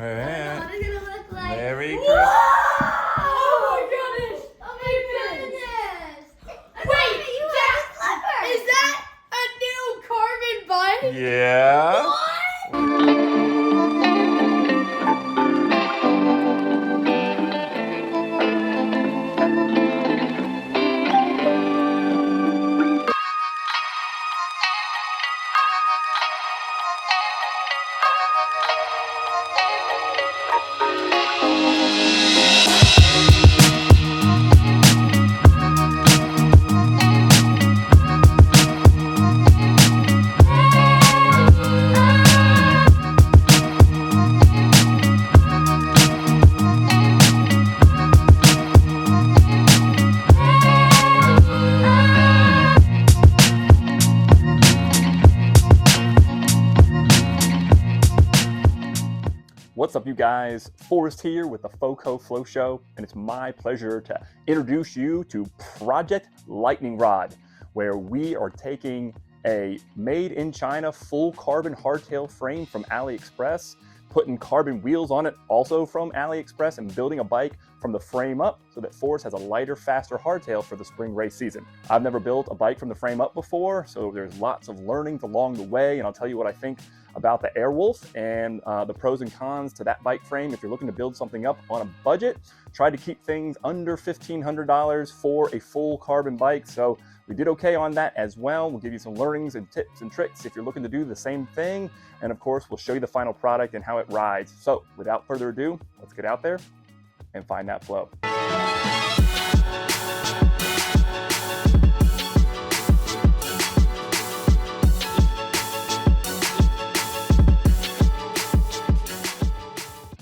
All right. What is it gonna look like? Merry Whoa! Christmas. Oh my goodness! Oh my goodness! Wait, is that a new carbon bike? Yeah. What? What's up, you guys? Forrest here with the FoCo Flow Show, and it's my pleasure to introduce you to Project Lightning Rod, where we are taking a made-in-China full carbon hardtail frame from AliExpress, putting carbon wheels on it also from AliExpress, and building a bike from the frame up so that Forrest has a lighter, faster hardtail for the spring race season. I've never built a bike from the frame up before, so there's lots of learnings along the way, and I'll tell you what I think about the Airwolf and the pros and cons to that bike frame. If you're looking to build something up on a budget, try to keep things under $1,500 for a full carbon bike. So we did okay on that as well. We'll give you some learnings and tips and tricks if you're looking to do the same thing. And of course, we'll show you the final product and how it rides. So without further ado, let's get out there and find that flow.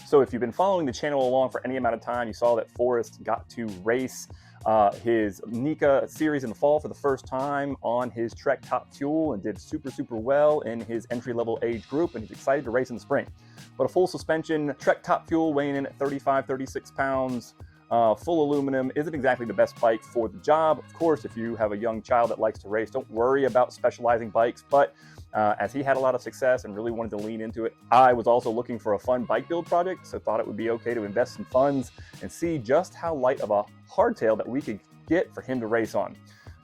So if you've been following the channel along for any amount of time, you saw that Forrest got to race his Nika series in the fall for the first time on his Trek Top Fuel and did super well in his entry-level age group, and he's excited to race in the spring. But a full suspension Trek Top Fuel weighing in at 36 pounds, full aluminum, isn't exactly the best bike for the job. Of course, if you have a young child that likes to race, don't worry about specializing bikes, but as he had a lot of success and really wanted to lean into it, I was also looking for a fun bike build project, so thought it would be okay to invest some funds and see just how light of a hardtail that we could get for him to race on.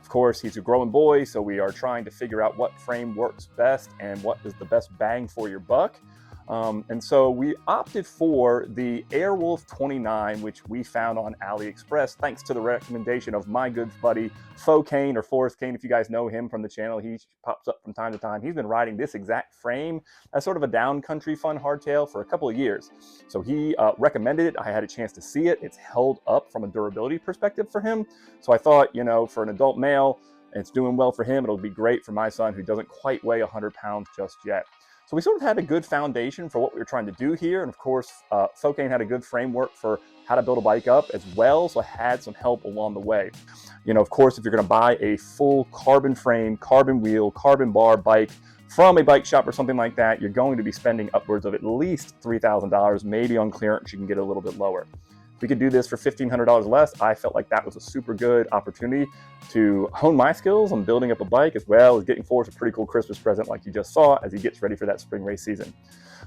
Of course, he's a growing boy, so we are trying to figure out what frame works best and what is the best bang for your buck. And so we opted for the Airwolf 29, which we found on AliExpress, thanks to the recommendation of my good buddy, FoCo, or Forrest Kane. If you guys know him from the channel, he pops up from time to time. He's been riding this exact frame as sort of a downcountry fun hardtail for a couple of years. So he recommended it. I had a chance to see it. It's held up from a durability perspective for him. So I thought, you know, for an adult male, it's doing well for him. It'll be great for my son, who doesn't quite weigh 100 pounds just yet. So we sort of had a good foundation for what we were trying to do here. And of course, FoCo had a good framework for how to build a bike up as well. So I had some help along the way. You know, of course, if you're gonna buy a full carbon frame, carbon wheel, carbon bar bike from a bike shop or something like that, you're going to be spending upwards of at least $3,000. Maybe on clearance, you can get a little bit lower. If we could do this for $1,500 less, I felt like that was a super good opportunity to hone my skills on building up a bike, as well as getting Forrest a pretty cool Christmas present like you just saw as he gets ready for that spring race season.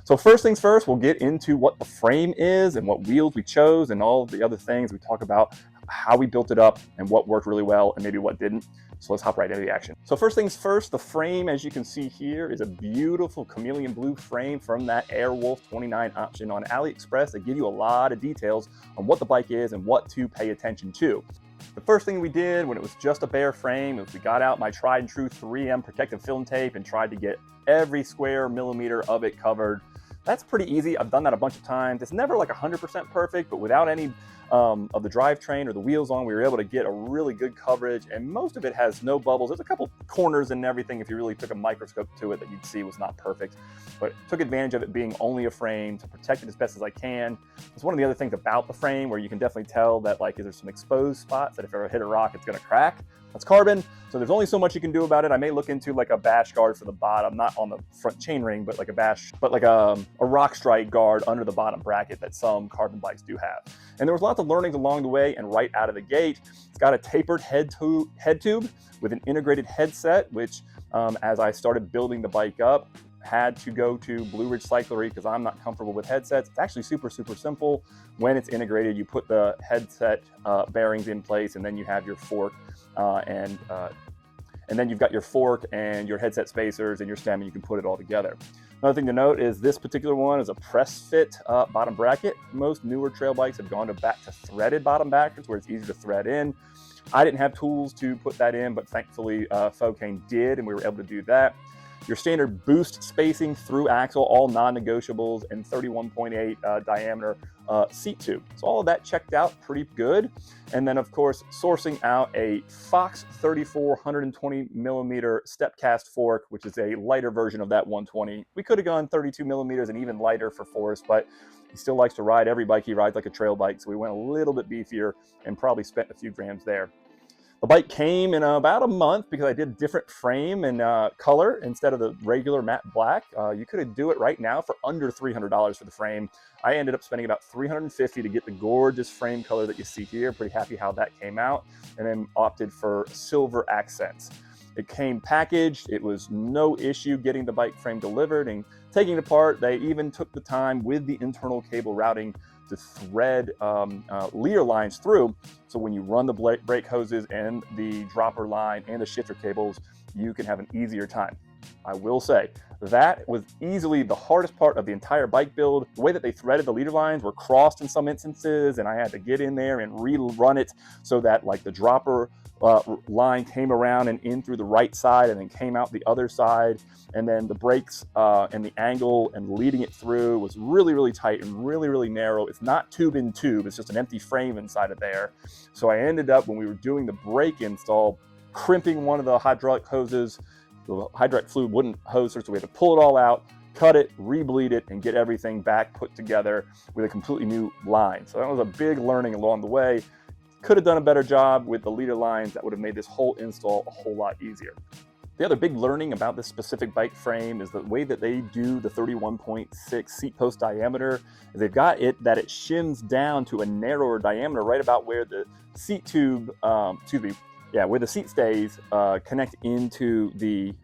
So first things first, we'll get into what the frame is and what wheels we chose and all the other things. We talk about how we built it up and what worked really well and maybe what didn't. So let's hop right into the action. So first things first, the frame, as you can see here, is a beautiful chameleon blue frame from that Airwolf 29 option on AliExpress. They give you a lot of details on what the bike is and what to pay attention to. The first thing we did when it was just a bare frame is we got out my tried and true 3M protective film tape and tried to get every square millimeter of it covered. That's pretty easy. I've done that a bunch of times. It's never like 100% perfect, but without any of the drivetrain or the wheels on, we were able to get a really good coverage, and most of it has no bubbles. There's a couple corners and everything, if you really took a microscope to it, that you'd see was not perfect, but took advantage of it being only a frame to protect it as best as I can. It's one of the other things about the frame where you can definitely tell that, like, there's some exposed spots that if I ever hit a rock, it's gonna crack. That's carbon, so there's only so much you can do about it. I may look into like a bash guard for the bottom, not on the front chainring, but like a rock strike guard under the bottom bracket that some carbon bikes do have. And there was lots of learnings along the way, and right out of the gate, it's got a tapered head tube with an integrated headset, which as I started building the bike up, had to go to Blue Ridge Cyclery because I'm not comfortable with headsets. It's actually super simple when it's integrated. You put the headset bearings in place, and then you have your fork and then you've got your fork and your headset spacers and your stem, and you can put it all together. Another thing to note is this particular one is a press fit bottom bracket. Most newer trail bikes have gone back to threaded bottom brackets where it's easy to thread in. I didn't have tools to put that in, but thankfully FoCo did, and we were able to do that. Your standard boost spacing through axle, all non-negotiables, and 31.8 diameter seat tube. So all of that checked out pretty good. And then of course, sourcing out a Fox 34 120 millimeter step cast fork, which is a lighter version of that 120. We could have gone 32 millimeters and even lighter for Forrest, but he still likes to ride every bike he rides like a trail bike. So we went a little bit beefier and probably spent a few grams there. The bike came in about a month because I did different frame and color instead of the regular matte black. You could do it right now for under $300 for the frame. I ended up spending about $350 to get the gorgeous frame color that you see here. Pretty happy how that came out, and then opted for silver accents. It came packaged. It was no issue getting the bike frame delivered and taking it apart. They even took the time with the internal cable routing to thread leader lines through. So when you run the brake hoses and the dropper line and the shifter cables, you can have an easier time. I will say that was easily the hardest part of the entire bike build. The way that they threaded the leader lines were crossed in some instances, and I had to get in there and rerun it so that like the dropper line came around and in through the right side and then came out the other side. And then the brakes and the angle and leading it through was really tight and really narrow. It's not tube in tube, it's just an empty frame inside of there. So I ended up, when we were doing the brake install, crimping one of the hydraulic hoses. The hydraulic fluid wouldn't hose her, so we had to pull it all out, cut it, rebleed it, and get everything back put together with a completely new line. So that was a big learning along the way. Could have done a better job with the leader lines. That would have made this whole install a whole lot easier. The other big learning about this specific bike frame is the way that they do the 31.6 seat post diameter. They've got it that it shims down to a narrower diameter right about where the seat tube, where the seat stays connect into the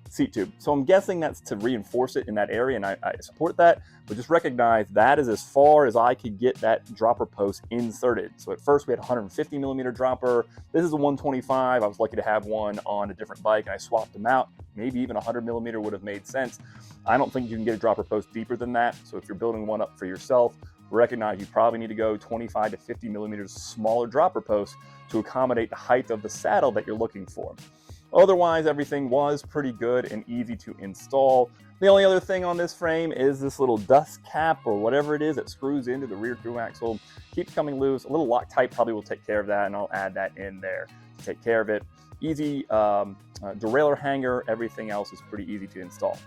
seat tube. So I'm guessing that's to reinforce it in that area, and I support that, but just recognize that is as far as I could get that dropper post inserted. So at first we had a 150 millimeter dropper. This is a 125. I was lucky to have one on a different bike, and I swapped them out. Maybe even 100 millimeter would have made sense. I don't think you can get a dropper post deeper than that. So if you're building one up for yourself, recognize you probably need to go 25 to 50 millimeters smaller dropper posts to accommodate the height of the saddle that you're looking for. Otherwise, everything was pretty good and easy to install. The only other thing on this frame is this little dust cap or whatever it is that screws into the rear through axle. Keeps coming loose. A little Loctite probably will take care of that, and I'll add that in there to take care of it. Easy derailleur hanger. Everything else is pretty easy to install.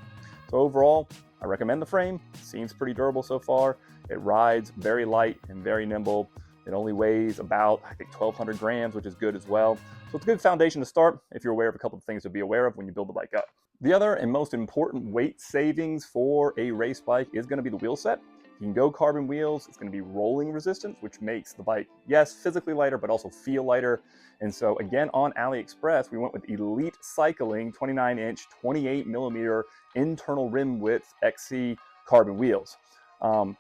So overall, I recommend the frame. Seems pretty durable so far. It rides very light and very nimble. It only weighs about, I think, 1,200 grams, which is good as well. So it's a good foundation to start if you're aware of a couple of things to be aware of when you build the bike up. The other and most important weight savings for a race bike is going to be the wheel set. You can go carbon wheels. It's going to be rolling resistance, which makes the bike, yes, physically lighter, but also feel lighter. And so again, on AliExpress, we went with Elite Cycling 29-inch, 28 millimeter internal rim width XC carbon wheels.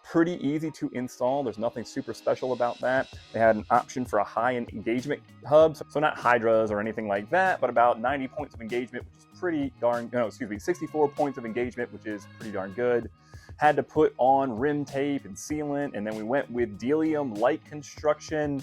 Pretty easy to install. There's nothing super special about that. They had an option for a high engagement hub, so not hydras or anything like that, but about 90 points of engagement, which is pretty darn, 64 points of engagement, which is pretty darn good. Had to put on rim tape and sealant, and then we went with Delium light construction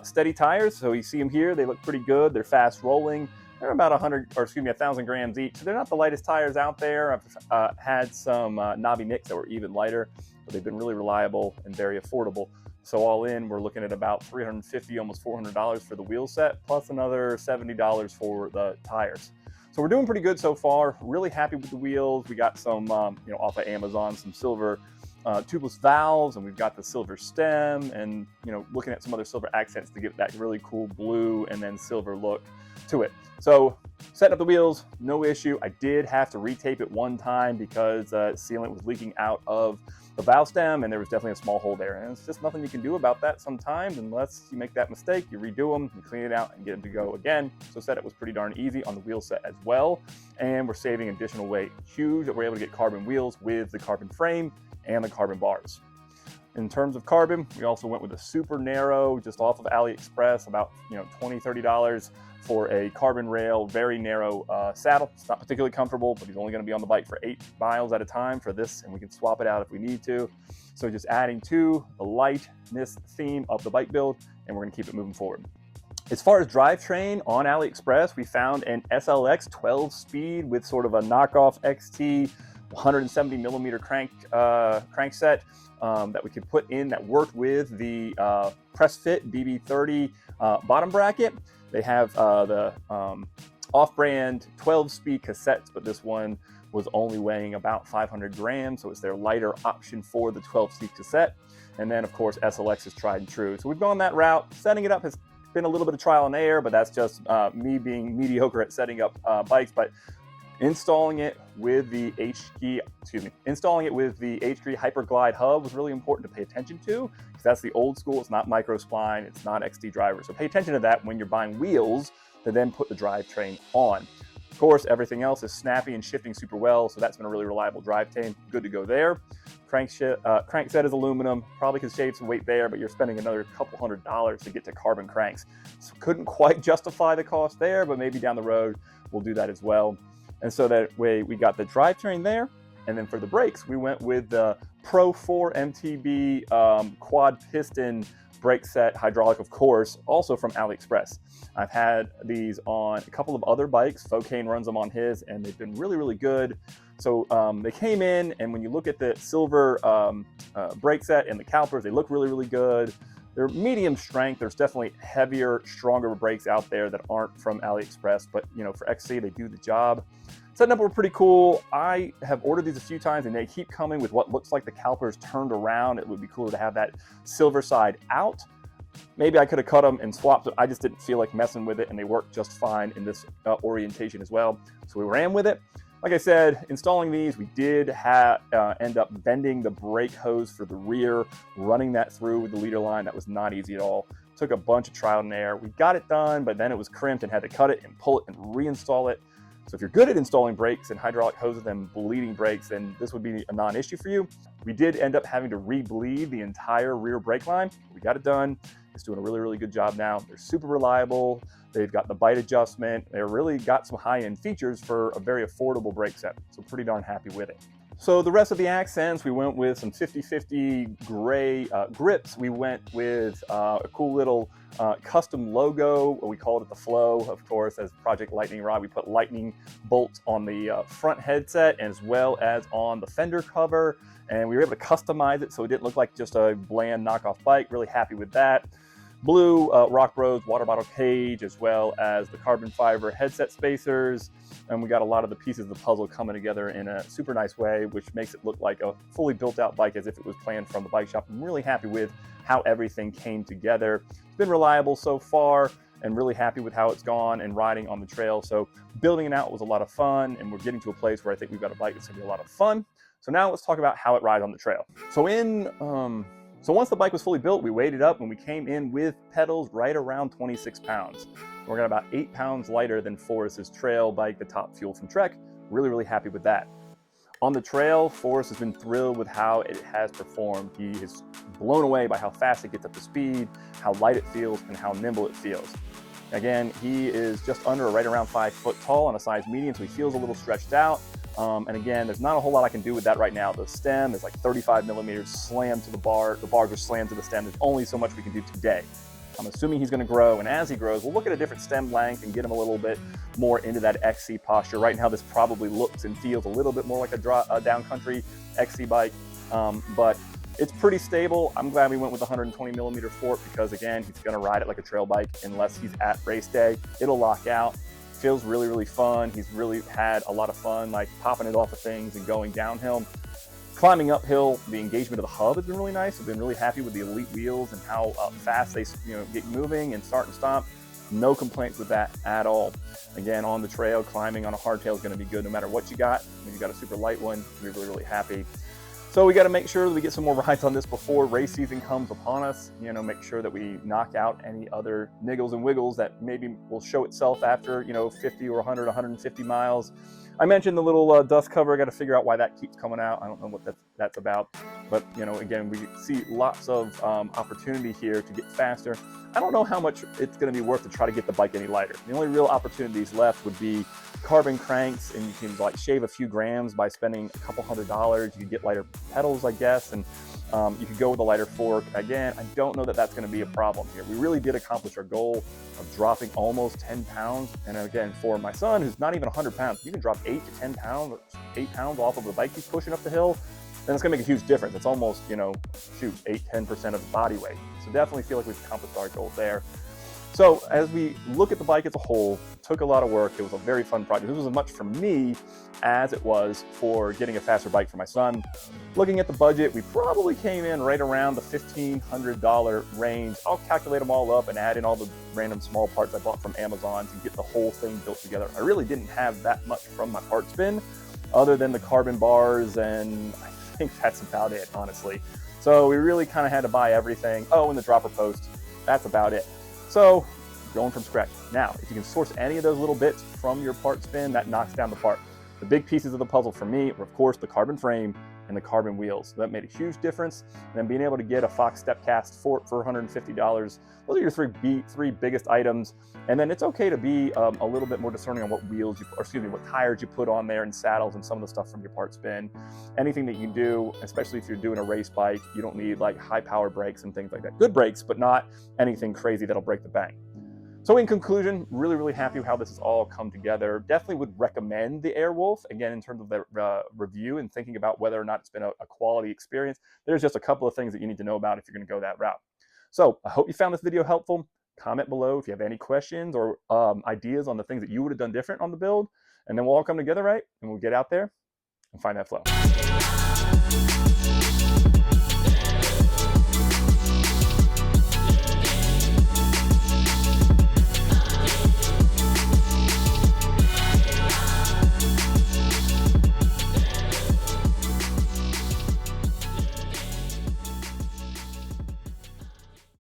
steady tires. So you see them here, they look pretty good. They're fast rolling. They're about 1,000 grams each. So they're not the lightest tires out there. I've had some knobby nicks that were even lighter, but they've been really reliable and very affordable. So all in, we're looking at about $350, almost $400 for the wheel set, plus another $70 for the tires. So we're doing pretty good so far. Really happy with the wheels. We got some, off of Amazon, some silver tubeless valves, and we've got the silver stem, and looking at some other silver accents to give that really cool blue and then silver look to it. So setting up the wheels, no issue. I did have to retape it one time because sealant was leaking out of the valve stem, and there was definitely a small hole there. And it's just nothing you can do about that sometimes unless you make that mistake. You redo them, you clean it out, and get them to go again. So setup was pretty darn easy on the wheel set as well, and we're saving additional weight. Huge that we're able to get carbon wheels with the carbon frame and the carbon bars. In terms of carbon, we also went with a super narrow, just off of AliExpress, about $20–30 for a carbon rail, very narrow saddle. It's not particularly comfortable, but he's only going to be on the bike for 8 miles at a time for this, and we can swap it out if we need to. So just adding to the lightness theme of the bike build, and we're going to keep it moving forward. As far as drivetrain, on AliExpress, we found an SLX 12-speed with sort of a knockoff XT 170mm crankset that we could put in that worked with the press fit BB30 bottom bracket. They have the off-brand 12-speed cassettes, but this one was only weighing about 500 grams, so it's their lighter option for the 12-speed cassette. And then, of course, SLX is tried and true. So we've gone that route. Setting it up has been a little bit of trial and error, but that's just me being mediocre at setting up bikes. But installing it with the H3 Hyperglide hub was really important to pay attention to, because that's the old school. It's not microspline, it's not XT driver. So pay attention to that when you're buying wheels to then put the drivetrain on. Of course, everything else is snappy and shifting super well, so that's been a really reliable drivetrain. Good to go there. Crankset is aluminum, probably could save some weight there, but you're spending another couple $100 to get to carbon cranks. So couldn't quite justify the cost there, but maybe down the road we'll do that as well. And so that way we got the drivetrain there. And then for the brakes, we went with the Pro 4 MTB quad piston brake set, hydraulic, of course, also from AliExpress. I've had these on a couple of other bikes. FoCo runs them on his, and they've been really, really good. So they came in, and when you look at the silver brake set and the calipers, they look really, really good. They're medium strength. There's definitely heavier, stronger brakes out there that aren't from AliExpress, but for XC, they do the job. Setting up were pretty cool. I have ordered these a few times, and they keep coming with what looks like the calipers turned around. It would be cooler to have that silver side out. Maybe I could have cut them and swapped it. I just didn't feel like messing with it, and they work just fine in this orientation as well. So we ran with it. Like I said, installing these, we did end up bending the brake hose for the rear, running that through with the leader line. That was not easy at all. Took a bunch of trial and error. We got it done, but then it was crimped and had to cut it and pull it and reinstall it. So if you're good at installing brakes and hydraulic hoses and bleeding brakes, then this would be a non-issue for you. We did end up having to re-bleed the entire rear brake line. We got it done. It's doing a really, really good job now. They're super reliable. They've got the bite adjustment. They really got some high-end features for a very affordable brake set. So pretty darn happy with it. So the rest of the accents, we went with some 50/50 gray grips. We went with a cool little custom logo. We called it the Flow, of course, as Project Lightning Rod. We put lightning bolts on the front headset as well as on the fender cover. And we were able to customize it so it didn't look like just a bland knockoff bike. Really happy with that. Blue Rock Bros water bottle cage, as well as the carbon fiber headset spacers. And we got a lot of the pieces of the puzzle coming together in a super nice way, which makes it look like a fully built out bike as if it was planned from the bike shop. I'm really happy with how everything came together. It's been reliable so far, and really happy with how it's gone and riding on the trail. So building it out was a lot of fun, and we're getting to a place where I think we've got a bike that's gonna be a lot of fun. So now let's talk about how it rides on the trail. So once the bike was fully built, we weighed it up and we came in with pedals right around 26 pounds. We're gonna about 8 pounds lighter than Forrest's trail bike, the Top Fuel from Trek. Really, really happy with that. On the trail, Forrest has been thrilled with how it has performed. He is blown away by how fast it gets up to speed, how light it feels, and how nimble it feels. Again, he is just under or right around 5 foot tall on a size medium, so he feels a little stretched out. And again, there's not a whole lot I can do with that right now. The stem is like 35 millimeters slammed to the bar. The bars are slammed to the stem. There's only so much we can do today. I'm assuming he's going to grow, and as he grows, we'll look at a different stem length and get him a little bit more into that XC posture. Right now, this probably looks and feels a little bit more like a downcountry XC bike, but it's pretty stable. I'm glad we went with the 120 millimeter fork because, again, he's going to ride it like a trail bike unless he's at race day. It'll lock out. Feels really, really fun. He's really had a lot of fun, like popping it off of things and going downhill. Climbing uphill, the engagement of the hub has been really nice. I've been really happy with the Elite wheels and how fast they get moving and start and stop. No complaints with that at all. Again, on the trail, climbing on a hardtail is going to be good no matter what you got. If you got a super light one, we're really, really happy. So we got to make sure that we get some more rides on this before race season comes upon us. Make sure that we knock out any other niggles and wiggles that maybe will show itself after 50 or 100, 150 miles. I mentioned the little dust cover. I got to figure out why that keeps coming out. I don't know what that's about. But again, we see lots of opportunity here to get faster. I don't know how much it's going to be worth to try to get the bike any lighter. The only real opportunities left would be carbon cranks, and you can like shave a few grams by spending a couple $100s. You could get lighter pedals, I guess, and you could go with a lighter fork. Again, I don't know that that's going to be a problem here. We really did accomplish our goal of dropping almost 10 pounds. And again, for my son, who's not even 100 pounds, you can drop 8 to 10 pounds, or 8 pounds off of the bike he's pushing up the hill, then it's going to make a huge difference. It's almost, 8-10% of the body weight. So definitely feel like we've accomplished our goal there. So as we look at the bike as a whole, it took a lot of work. It was a very fun project. This was as much for me as it was for getting a faster bike for my son. Looking at the budget, we probably came in right around the $1,500 range. I'll calculate them all up and add in all the random small parts I bought from Amazon to get the whole thing built together. I really didn't have that much from my parts bin other than the carbon bars, and I think that's about it, honestly. So we really kind of had to buy everything. Oh, and the dropper post. That's about it. So going from scratch. Now, if you can source any of those little bits from your parts bin, that knocks down the part. The big pieces of the puzzle for me were, of course, the carbon frame and the carbon wheels. So that made a huge difference. And then being able to get a Fox step cast for $150. Those are your three biggest items. And then it's okay to be a little bit more discerning on what what tires you put on there and saddles and some of the stuff from your parts bin. Anything that you do, especially if you're doing a race bike, you don't need like high power brakes and things like that. Good brakes, but not anything crazy that'll break the bank. So in conclusion, really, really happy with how this has all come together. Definitely would recommend the Airwolf, again, in terms of the review and thinking about whether or not it's been a quality experience. There's just a couple of things that you need to know about if you're going to go that route. So I hope you found this video helpful. Comment below if you have any questions or ideas on the things that you would have done different on the build. And then we'll all come together, right? And we'll get out there and find that flow.